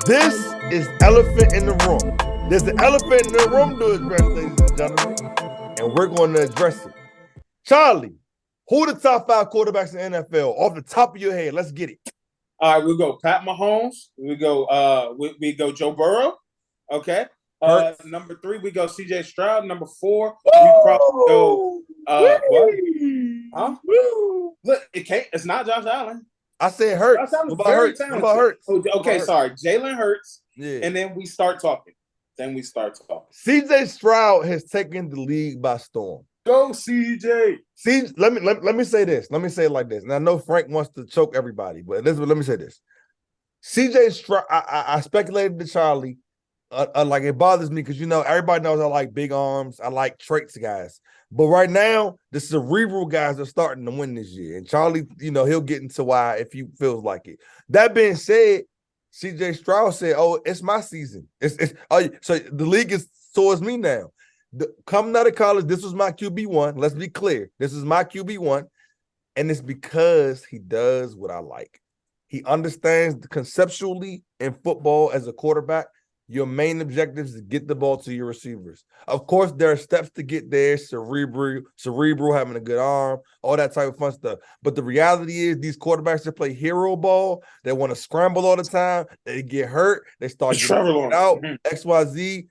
This is elephant in the room. There's the elephant in the room to address, ladies and gentlemen, and we're going to address it. Charlie, who are the top 5 quarterbacks in the NFL? Off the top of your head, let's get it. All right, we go Pat Mahomes. We go Joe Burrow. Okay. Number 3, we go CJ Stroud. Number 4, we probably go what? Huh? Look, it's not Josh Allen. I said Hurts. Josh Allen's very talented. About Hurts? Okay, sorry. Jalen Hurts. Yeah. And then we start talking. CJ Stroud has taken the league by storm. Go CJ. See, let me say this. Let me say it like this. And I know Frank wants to choke everybody, but let me say this. CJ Stroud, I speculated to Charlie, like it bothers me because everybody knows I like big arms, I like traits guys. But right now, the cerebral guys are starting to win this year. And Charlie, he'll get into why if he feels like it. That being said, CJ Stroud said, "Oh, it's my season. So the league is towards me now. Coming out of college, this was my QB1. Let's be clear. This is my QB1. And it's because he does what I like. He understands conceptually in football as a quarterback, your main objective is to get the ball to your receivers. Of course, there are steps to get there, cerebral, having a good arm, all that type of fun stuff. But the reality is these quarterbacks that play hero ball, they want to scramble all the time, they get hurt, they start getting out, XYZ.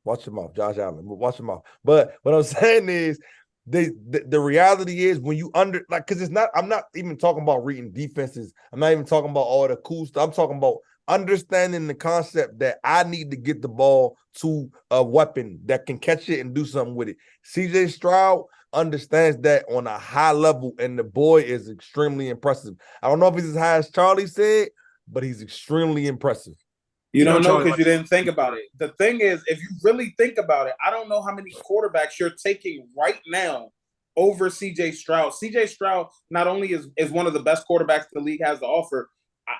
Watch your mouth, Josh Allen. Watch your mouth. But what I'm saying is, the reality is when you because it's not. I'm not even talking about reading defenses. I'm not even talking about all the cool stuff. I'm talking about understanding the concept that I need to get the ball to a weapon that can catch it and do something with it. CJ Stroud understands that on a high level, and the boy is extremely impressive. I don't know if he's as high as Charlie said, but he's extremely impressive. You don't know because you didn't think about it. The thing is, if you really think about it, I don't know how many quarterbacks you're taking right now over CJ Stroud. CJ Stroud not only is one of the best quarterbacks the league has to offer,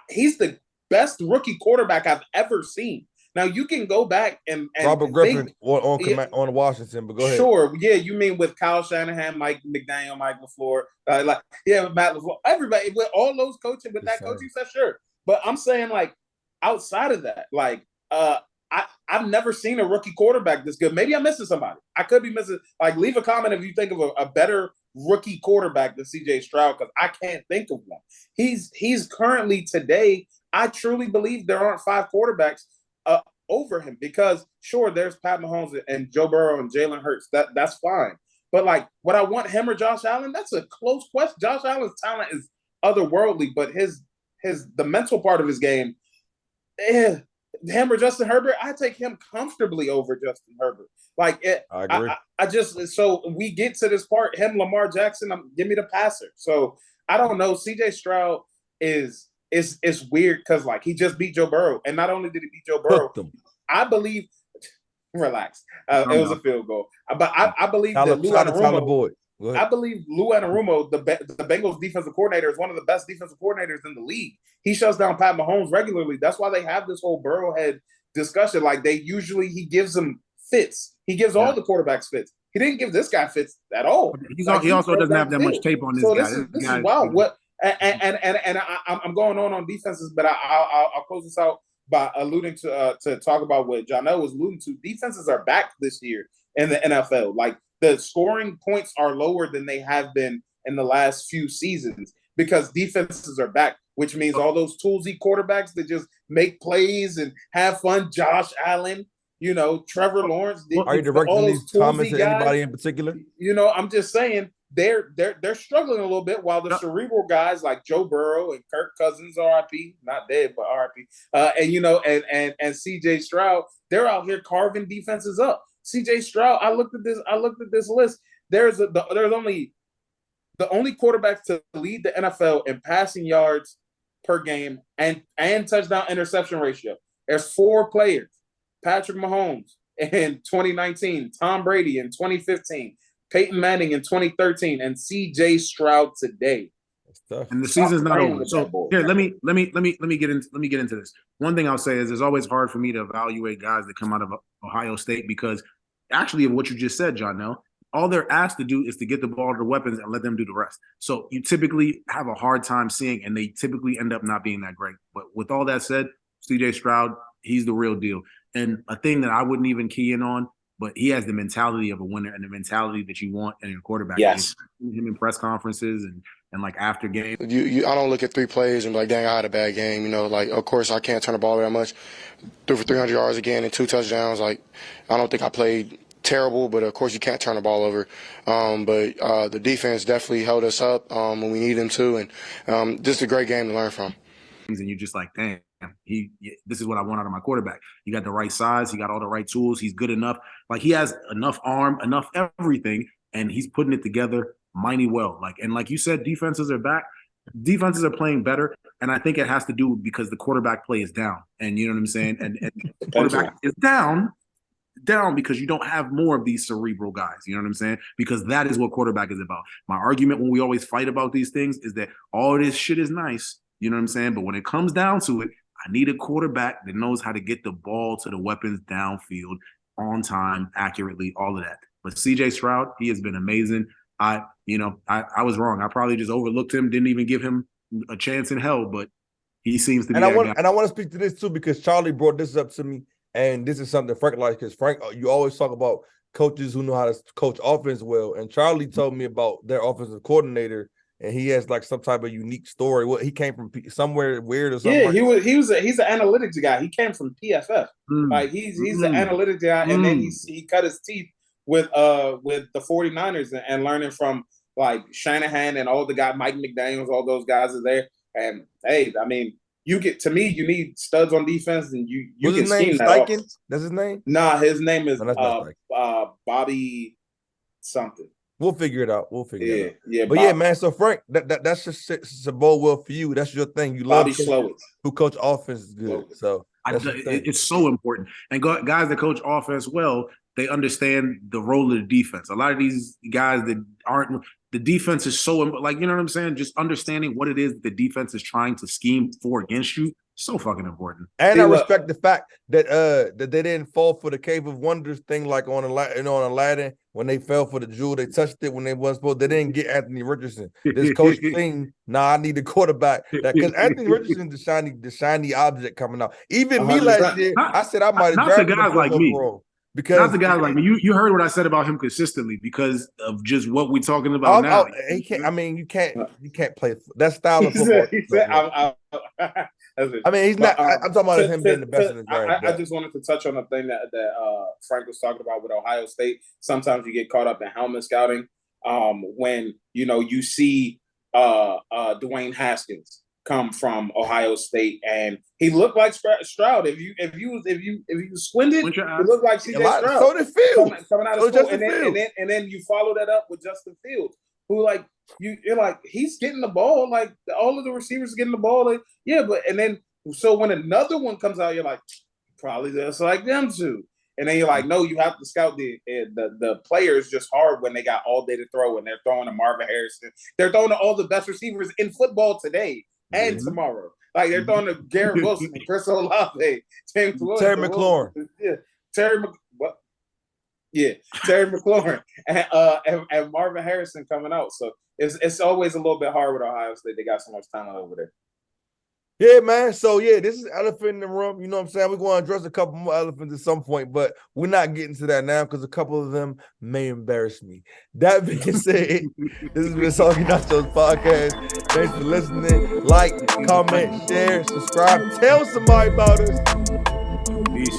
he's the best rookie quarterback I've ever seen. Now, you can go back and Robert Griffin on Washington, but go ahead. Sure, yeah, you mean with Kyle Shanahan, Mike McDaniel, Mike LaFleur, Matt LaFleur, everybody, with all those coaching, with that coaching stuff, sure. But I'm saying, outside of that, I've never seen a rookie quarterback this good. Maybe I'm missing somebody. I could be missing. Leave a comment if you think of a better rookie quarterback than CJ Stroud, because I can't think of one. He's currently today. I truly believe there aren't 5 quarterbacks over him, because sure, there's Pat Mahomes and Joe Burrow and Jalen Hurts. That's fine. But would I want him or Josh Allen? That's a close question. Josh Allen's talent is otherworldly, but the mental part of his game. Him or Justin Herbert, I take him comfortably over Justin Herbert. I agree. I just, so we get to this part, him, Lamar Jackson, give me the passer. So I don't know. CJ Stroud is weird because he just beat Joe Burrow, and not only did he beat Joe Burrow, I believe. Relax. It was a field goal, but I believe that Lou Anarumo. I believe Lou Anarumo, the Bengals defensive coordinator, is one of the best defensive coordinators in the league. He shuts down Pat Mahomes regularly. That's why they have this whole Burrowhead discussion. He gives them fits. He gives all the quarterbacks fits. He didn't give this guy fits at all. He also doesn't have that much tape on this guy. This is wild. What? And I'm going on defenses, but I'll close this out by alluding to talk about what Janelle was alluding to. Defenses are back this year in the NFL. The scoring points are lower than they have been in the last few seasons because defenses are back, which means all those toolsy quarterbacks that just make plays and have fun, Josh Allen, Trevor Lawrence. Are you directing these comments to anybody in particular? I'm just saying they're struggling a little bit, while the cerebral guys like Joe Burrow and Kirk Cousins, RIP, not dead, but RIP, and CJ Stroud, they're out here carving defenses up. CJ Stroud, I looked at this list. There's only the only quarterbacks to lead the NFL in passing yards per game and touchdown interception ratio. There's 4 players: Patrick Mahomes in 2019, Tom Brady in 2015, Peyton Manning in 2013, and CJ Stroud today. And the season's not over. So here, let me get into this. One thing I'll say is it's always hard for me to evaluate guys that come out of Ohio State, because actually of what you just said, John, all they're asked to do is to get the ball to the weapons and let them do the rest. So you typically have a hard time seeing, and they typically end up not being that great. But with all that said, CJ Stroud, he's the real deal. And a thing that I wouldn't even key in on, but he has the mentality of a winner and the mentality that you want in your quarterback. Yes. Him in press conferences and like after games. I don't look at 3 plays and be like, dang, I had a bad game. You know, like, of course, I can't turn the ball that much. Threw for 300 yards again and 2 touchdowns. Like, I don't think I played terrible, but of course you can't turn the ball over. But the defense definitely held us up when we need them to, and just a great game to learn from. And you're just like, damn, this is what I want out of my quarterback. You got the right size, he got all the right tools, he's good enough. Like, he has enough arm, enough everything, and he's putting it together mighty well. And like you said, defenses are back. Defenses are playing better, and I think it has to do because the quarterback play is down. And you know what I'm saying? And the quarterback is down because you don't have more of these cerebral guys. You know what I'm saying? Because that is what quarterback is about. My argument when we always fight about these things is that all this shit is nice. You know what I'm saying? But when it comes down to it, I need a quarterback that knows how to get the ball to the weapons downfield on time, accurately, all of that. But CJ Stroud, he has been amazing. I was wrong. I probably just overlooked him, didn't even give him a chance in hell, but he seems to be. And I want to speak to this too, because Charlie brought this up to me, and this is something Frank likes, because Frank, you always talk about coaches who know how to coach offense well, and Charlie told me about their offensive coordinator, and he has like some type of unique story. What, he came from somewhere weird or something? Yeah, he's an analytics guy. He came from PFF. Like he's an analytics guy, and then he cut his teeth with the 49ers and learning from like Shanahan and all the guys, Mike McDaniels, all those guys are there. And hey, I mean, you need studs on defense, and you What's can his name? scheme that Steichen? off. That's his name? Nah, his name is Bobby something. We'll figure it out. It out. Yeah. But yeah, man. So Frank, that's just a bowl well for you. That's your thing. You love who coach offense is good. So it's so important. And guys that coach offense well, they understand the role of the defense. A lot of these guys that aren't, the defense is so, like, you know what I'm saying? Just understanding what it is that the defense is trying to scheme for against you, so fucking important. And I respect the fact that that they didn't fall for the Cave of Wonders thing, like on Aladdin, when they fell for the jewel, they touched it when they wasn't supposed. They didn't get Anthony Richardson. This coach thing, I need the quarterback, because Anthony Richardson the shiny object coming out. Even me last year, I said I might have drafted guys like me. Because not the guys like me. You heard what I said about him consistently because of just what we're talking about now. He can't. I mean, you can't play that style of football. I mean, he's not. I'm talking about him being the best in the game. I just wanted to touch on a thing that Frank was talking about with Ohio State. Sometimes you get caught up in helmet scouting when you see Dwayne Haskins come from Ohio State, and he looked like Stroud. If you squinted, it looked like CJ Stroud. So did Fields coming out of school, and then you follow that up with Justin Fields, who like you're like, he's getting the ball, like all of the receivers are getting the ball, like, and then so when another one comes out, you're like, probably just like them two. And then you're like, no, you have to scout the players just hard when they got all day to throw, and they're throwing to Marvin Harrison. They're throwing to all the best receivers in football today and tomorrow. Like, they're throwing to Garrett Wilson, Chris Olave, James Williams, Terry McLaurin. Terry McLaurin and Marvin Harrison coming out. So it's always a little bit hard with Ohio State. They got so much talent over there. Yeah, man. So, yeah, this is elephant in the room. You know what I'm saying? We're going to address a couple more elephants at some point, but we're not getting to that now because a couple of them may embarrass me. That being said, this has been Soggy Nachos Podcast. Thanks for listening. Like, comment, share, subscribe. Tell somebody about us. Peace.